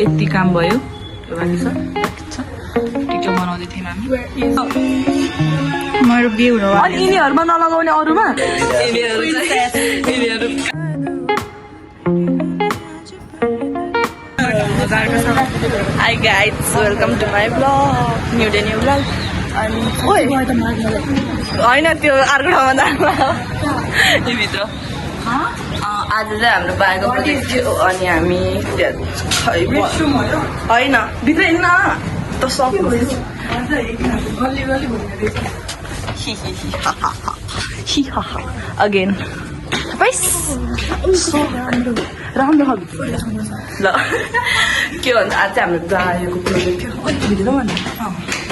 यति काम भयो बाँकी छ टिकटक बनाउँदै थियौँ हामी मेरो बिउ हो अनि यिनीहरूमा नलगाउने अरूमा hi guys welcome to my vlog new day new vlog अनि होइन त्यो अर्को ठाउँमा जानु भित्र आज चाहिँ हाम्रो बाएको प्रोजेक्ट थियो अनि हामी होइन भित्र हिँड्न त सक्नु अगेन राम्रो ल के भन्छ आज चाहिँ हाम्रो बाएको प्रोजेक्ट थियो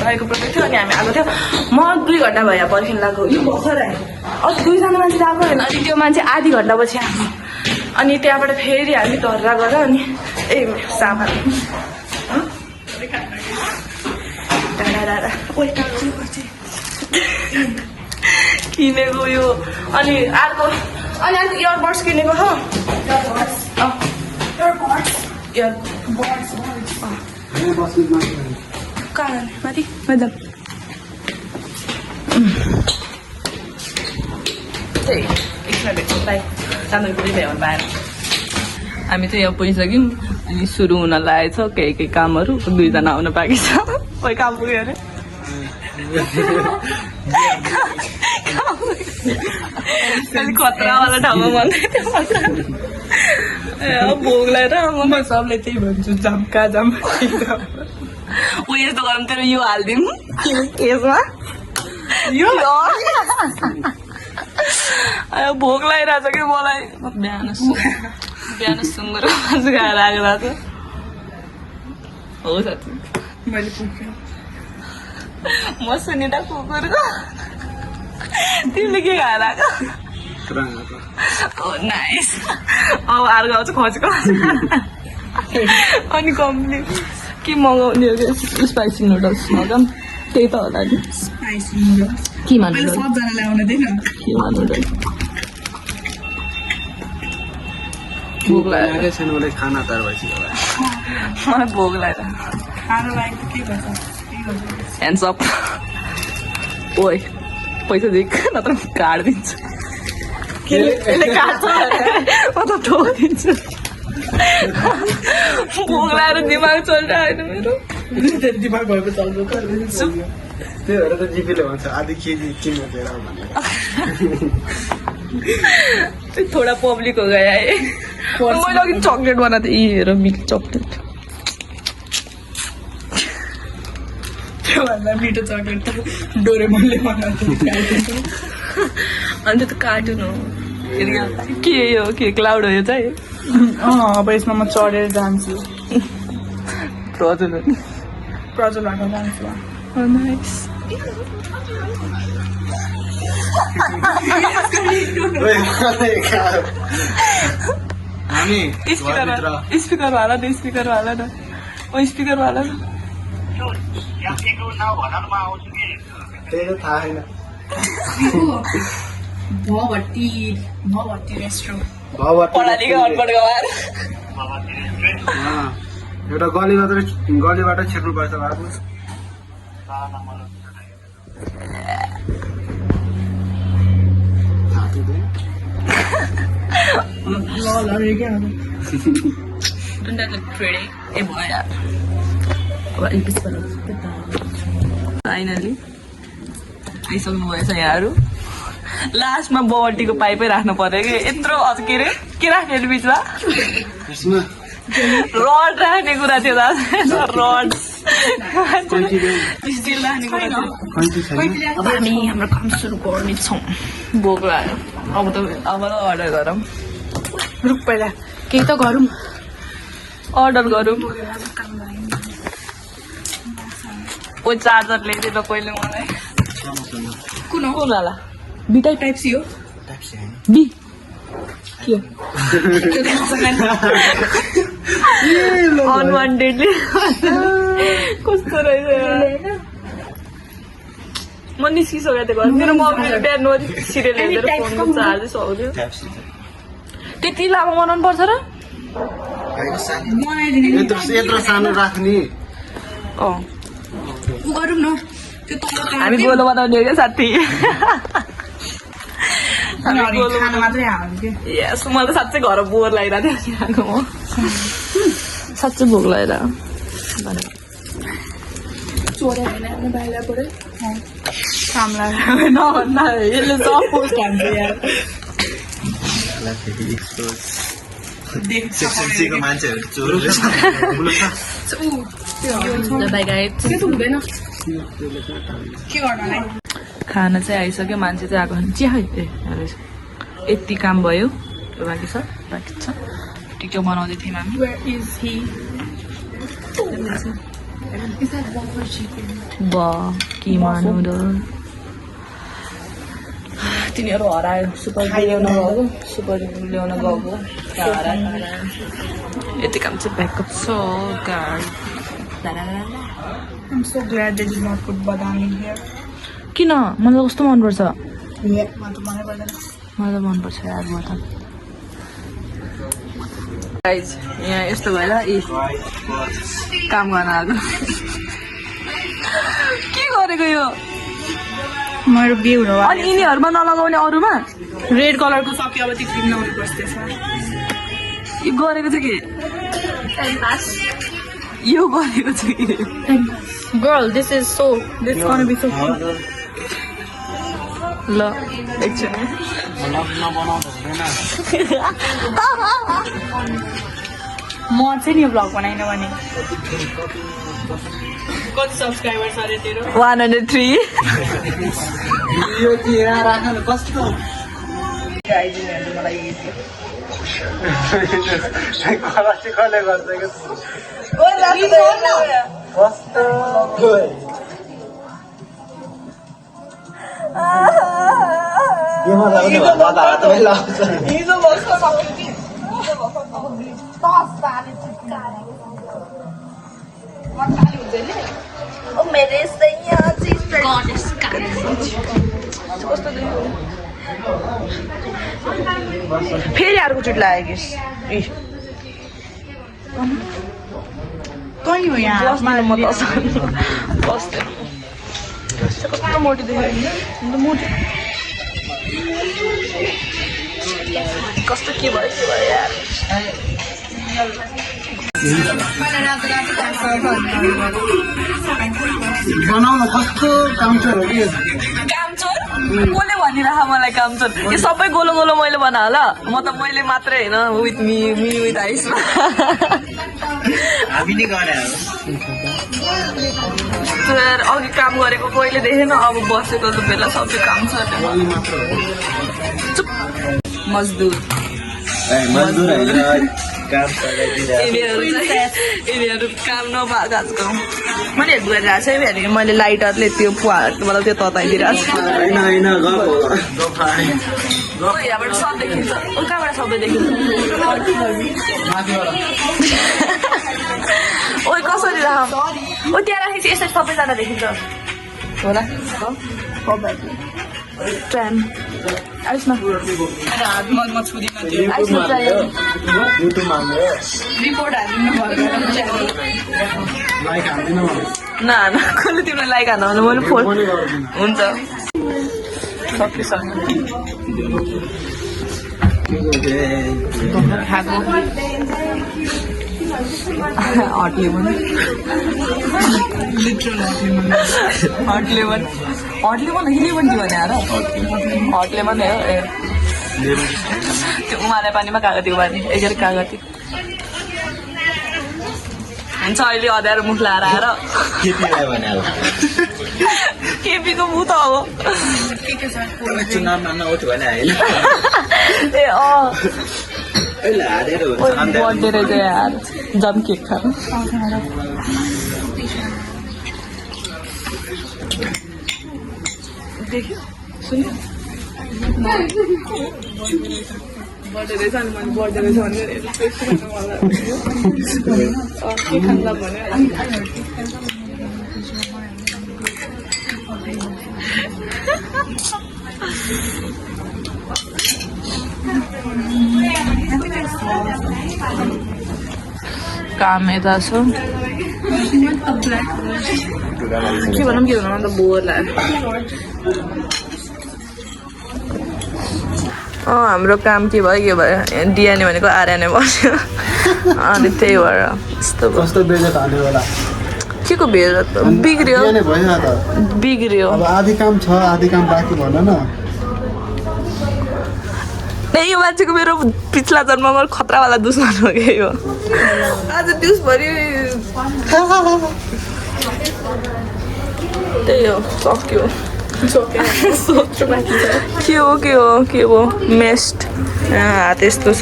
बाएको प्रोजेक्ट थियो अनि हामी आएको थियो म 2 घन्टा भयो पर्खिन लाग्यो यो भर्खर आयो अझ 2जना मान्छे आएको होइन अनि त्यो मान्छे आधी घन्टा पछि आएको अनि त्यहाँबाट फेरि हामी धर्रा गरेर अनि ए सामान किनेको यो अनि अर्को अनि अर्को इयरबड्स किनेको हो कहाँ माथि मैदान त्यही एकमा भेट्छौँ बाई राम्रो पनि भयो बाहिर हामी चाहिँ यहाँ पुगिसक्यौँ अनि सुरु हुन लागेको छ केही कामहरू 2जना आउन बाँकी छ कोही काम पुग्यो अरे खतरावाला ठाउँमा भन्दै थियो भोग लगाएर म सबले त्यही भन्छु जम्का जम ऊ यस्तो गरौँ तेरो यो हालिदिउँ यसमा भोक लगाइरहेछ कि मलाई बिहान सुँगुरको मासु खाएर आएको छ हो साथी मैले पुग्यो म सुनिटा कुकुरको तिमीले के खाएर आएको नाइस अब अर्को आउँछ खोजको अनि कम्प्लिट के मगाउने स्पाइसी नुडल्स मगाऊँ त्यही त होला नि स्पाइसी नुडल्स किमा नुडल्स सबजनालाई आउन दिएन किमा नुडल्स भोक लागेको छैन मलाई खाना तयार भइसक्यो मलाई भोक लागेर खाना लागेको के गर्छ ह्यान्ड्स अप ओइ पैसा दिक नत्र काटिदिन्छु यसले काट्छ म त ठोकिदिन्छु भोक लागेर दिमाग चलिरहेको होइन मेरो दिमाग भएको चल्छ त्यही भएर त जिपीले भन्छ आधी केजी किन थोड़ा पब्लिक हो गया है मैले अघि चक्लेट बनाएको थिएँ हेर मिल्क चक्लेट त्योभन्दा मिठो चक्लेट त डोरेमनले बनाएको अन्त त कार्टुन हो के यो के क्लाउड हो यो चाहिँ अब यसमा म चढेर जान्छु प्रज्वलबाट जान्छु नाइस हामी स्पिकर वाला न स्पिकर वाला न ओ स्पिकर वाला न त्यही त थाहा छैन भवटी रेस्टुरेन्ट पढालिका अनपढ गवार एउटा गलीबाट छिर्नु पर्छ बाबु फाइनली आइसक्नु भएछ यहाँहरू लास्टमा बल्टीको पाइपै राख्नु पर्यो कि यत्रो अझ के अरे के राख्ने बिचमा रड राख्ने कुरा थियो दाजु रड स्टिल राख्ने कुरा थियो अब हामी हाम्रो काम सुरु गर्नेछौँ भोक लाग्यो अब त अर्डर गरौँ रुख पहिला केही त गरौँ अर्डर गरौँ ओ चार्जर ल्याइदिनु पहिले मलाई कुन वाला बिटाइ टाइप सी हो बी के अनवान्टेडली कस्तो रहेछ म निस्किसकेको थिएँ घर मेरो मम्मीले बिहान सिरियल हेरेर फोनको चार्जै सक्थ्यो त्यति लामो बनाउनु पर्छ र भाइको सानो बनाइदिने नि यत्रो सानो राख्ने अँ उ गरौँ न त्यो तल हामी गोलो बनाउने हो क्या साथी खाना मात्रै हाल्नु क्या यस मलाई त साँच्चै घर बोर लागिरहेको थियो आएको म साँच्चै भोक लागिरहेको चोरे होइन आफ्नो बाहिरबाटै काम लाग्यो नभन्दा यसले सब पोस्ट हान्छ यार सेक्सनको मान्छेहरू चोर बाई गाइड त्यो त हुँदैन के गर्नलाई खाना चाहिँ आइसक्यो मान्छे चाहिँ आएको छैन चिया खै ए रहेछ यति काम भयो बाँकी छ टिकटक बनाउँदै थियौँ हामी Where is he? Is that buffer chicken? किमा नुडल तिनीहरू हरायो सुपर ल्याउन गएको सुपर ल्याउन गएको त्यहाँ हरायो यति काम चाहिँ ब्याकअप छ गाडी I'm so glad they did not put badam in here. किन मलाई कस्तो मनपर्छ Yeah, म त मनै पर्दैन मलाई त मनपर्छ यार म त गाइज यहाँ यस्तो भएर काम गर्न आएको के गरेको यो मेरो बिउ हो अनि यिनीहरूमा नलगाउने अरूमा रेड कलरको सक्यो अब त्यो क्रिम लाउनु पर्छ त्यसमा यो गरेको चाहिँ के यो गरेको चाहिँ के Girl, this is gonna be so cute. ल एकछिन म चाहिँ नि भ्लग बनाइन भने कति सब्सक्राइबर्स अरे तेरो 103 यो चिरा राख्न कस्तो कसले गर्छ कस्तो गेमा लाउने भन्दा त हातमै लाउँछ फेरि अर्को चोटि लाग्यो कि कहीँ हो यहाँ म त बस्थेँ कस्तो मोटी देखेको मोटी कस्तो के भयो यार बनाउन कस्तो कामचोर हो कि कामचोर कसले भनिरह मलाई कामचोर यो सबै गोलो गोलो मैले बना होला म त मैले मात्रै होइन विथ मी विथ आइसमा हामी नै गरे अघि काम गरेको कहिले देखेन अब बसेको त बेला सबै काम छ चुप मजदुर यिनीहरू काम नभएको आजको मैले हेल्प गरिरहेको छु हेरेको मैले लाइटरले त्यो मतलब त्यो तताइदिइरहेको छु यहाँबाट सब देखिन्छ कहाँबाट सबै देखिन्छ ओ कसरी राख ओ त्यहाँ राखेपछि यसरी सबैजना देखिन्छ होला ट्राम आइस न म छुदिनँ त्यो आइस न रिपोर्ट हालिदिनु न कसले तिमीलाई लाइक हाल्नु भने मैले फोन हुन्छ सकिसक्यो खाएको हट लेमन हट लेमन कि लेमन टी भने आएर हट लेमन हो ए त्यो उमाले पानीमा खाएको थियो पानी एकखेर खाएको थियो हुन्छ अहिले अँध्यारो मुख लाएर आएर केपीको मुख त हो ए अँ बर्थडे रहेछ यार जम केक खानु देख्यो सुन्यो बर्थडे रहेछ अनि मैले बर्थडे रहेछ भने के खान्छ भने काम यता छ के भनौँ अन्त बोर लाग्यो हाम्रो काम के भयो डिएनए भनेको आरएनए बस्यो अनि त्यही भएर यस्तो भयो कस्तो बेजा हाल्ने बेला के को भेज त बिग्रियो नै भयो त बिग्रियो अब आधी काम छ आधी काम बाँकी भन न यो मान्छेको मेरो पिछला जन्ममा खतरावाला दुश्मन हो क्या यो आज दिउँसभरि त्यही हो सक्यो के हो मेस्ट हात यस्तो छ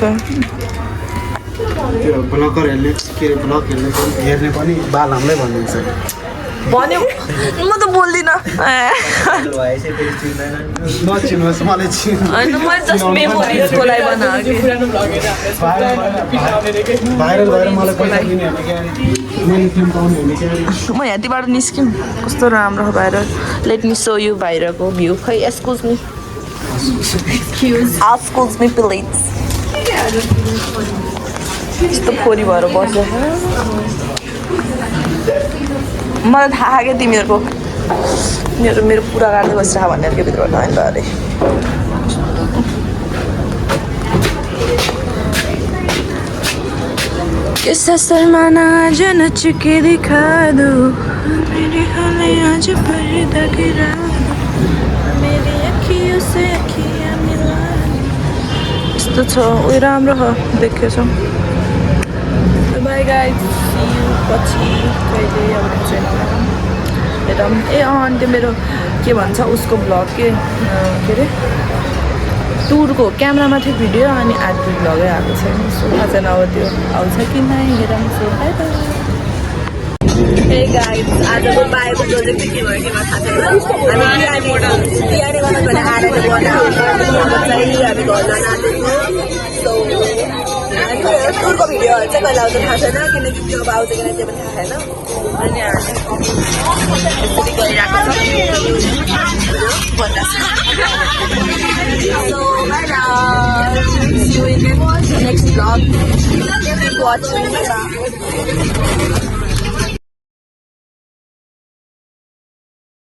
त्यो ब्लकरहरूले के अरे ब्लक हेर्ने पनि बाल हाम्रै भनिदिन्छ भन्यो म त बोल्दिनँ नचिन्नुहोस् मलाई चिन्नु होइन मैले जस्ट मेमोरिजको लागि बनाएको भाइरल भएर मलाई पैसा दिने भने क्या मैले फिल्म पाउने भने क्या म यहाँबाट निस्क्यौँ कस्तो राम्रो हो बाहिर लेट मी सो यु बाहिरको भ्यू खै एक्सक्युज मी प्लिज यस्तो फोरी भएर बस्यो मलाई थाहा क्या तिमीहरूको मेरो पुरा गाड्दै बसिरहेको भनेर के भित्रबाट होइन अरे किस शर्माना आज नच के दिखा दो मेरे हाले आज पर्दा गिरा दो मेरी अखियों से अखियाँ मिला यस्तो छ उयो राम्रो हो देखेछ बाई गाइज पछि कहिले अब हेरौँ अनि त्यो मेरो के भन्छ उसको भ्लग के अरे टुरको क्यामेरामा थियो भिडियो अनि आधी भ्लगै आएको छैन सो थाहा छैन अब त्यो आउँछ कि नै हेरौँ सो ए गाइज आजको बायोको प्रोजेक्ट चाहिँ के भयो कि थाहा छैन हामी बिहानै गर्नु भने आएर चाहिँ हामी घर जान आँटेको सो टुरको भिडियोहरू चाहिँ कहिले आउँछ थाहा छैन किनकि त्यो अब आउँछ कि नै त्यो पनि थाहा छैन अनि हामी यसरी गरिरहेको So, bye now. See you in the next vlog. Keep watching.